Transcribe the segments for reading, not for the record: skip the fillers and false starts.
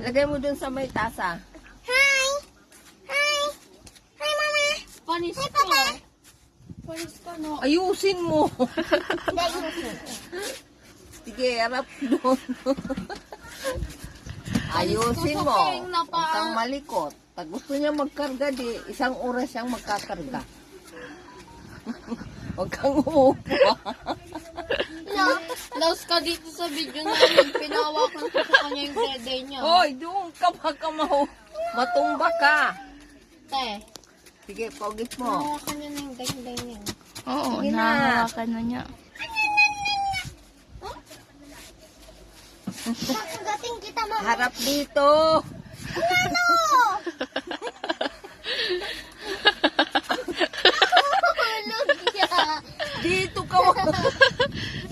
Lagay mo dun sa may tasa. Hi! Hi! Hi, Mama! Panis Hi, ka. Papa! Panis ka, no? Ayusin mo. Dayusin. Sige, harap doon. Ayusin mo. Huwag kang malikot. Pag gusto niya magkarga, di isang oras siyang magkakarga. Huwag kang uupo. Laos ka dito sa video namin. Pinawakan ko sa kanya yung birthday niya. Hoy, doon ka baka matumba ka. Te, Sige, pogit mo. nawakan niya na yung ding-ding niya. Oo, Sige na. nahahawakan na niya. Pagkagating kita, Mama. Harap dito. Ano? Hulog niya. Dito ka.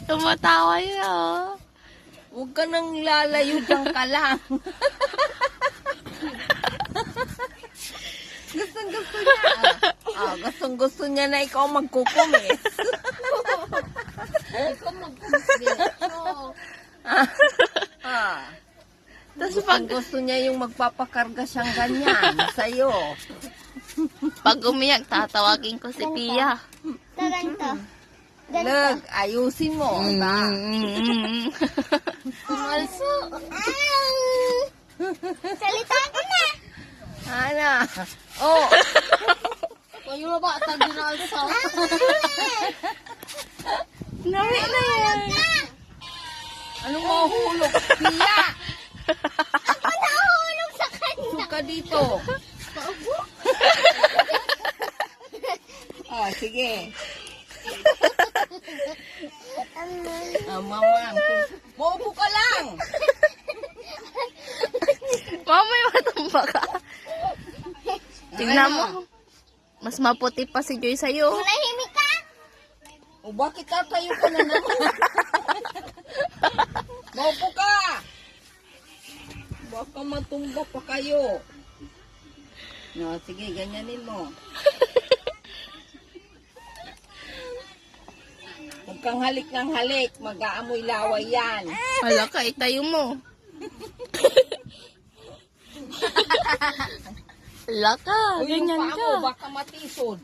Tumatawa yun, oh. Huwag ka nang lalayo, dyan ka lang. Gustong-gusto niya. Gustong-gusto niya na ikaw magkukumis. Ikaw mag-dito. Tapos pag, Gusto niya yung magpapakarga siyang ganyan sa'yo. pag umiyak, tatawagin ko si Pia. Sa ganito. Lag, ayusin mo. Ba? Malso. Salita ka na. Ana. Oh, Kayo na ba? Tagi na alsa. Nawi na yan. anong mahuhulog? Pia! Ako nahulog sa kanya. Suka dito. Sige. Mama, maupo ka lang. Mamay, matumba ka. Tingnan mo. Mas maputi pa si Joy sa'yo. Manahimik ka. O bakit tatayo ka na naman? Maupo ka. Baka matumba pa kayo. No, sige, ganyanin mo. Huwag kang halik ng halik. Mag-aamoy laway yan. Hala ka, itayo mo. Hala ka, O yung ganyan paa ka. mo, baka matisod.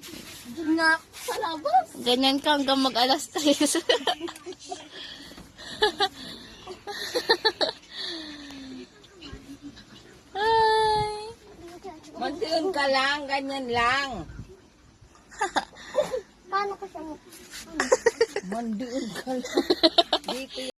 Na, sa labas. Ganyan ka hanggang mag-alas 3. Ay. Mantiyon ka lang, ganyan lang. Paano ko siya Mandiyon ka lang. Dito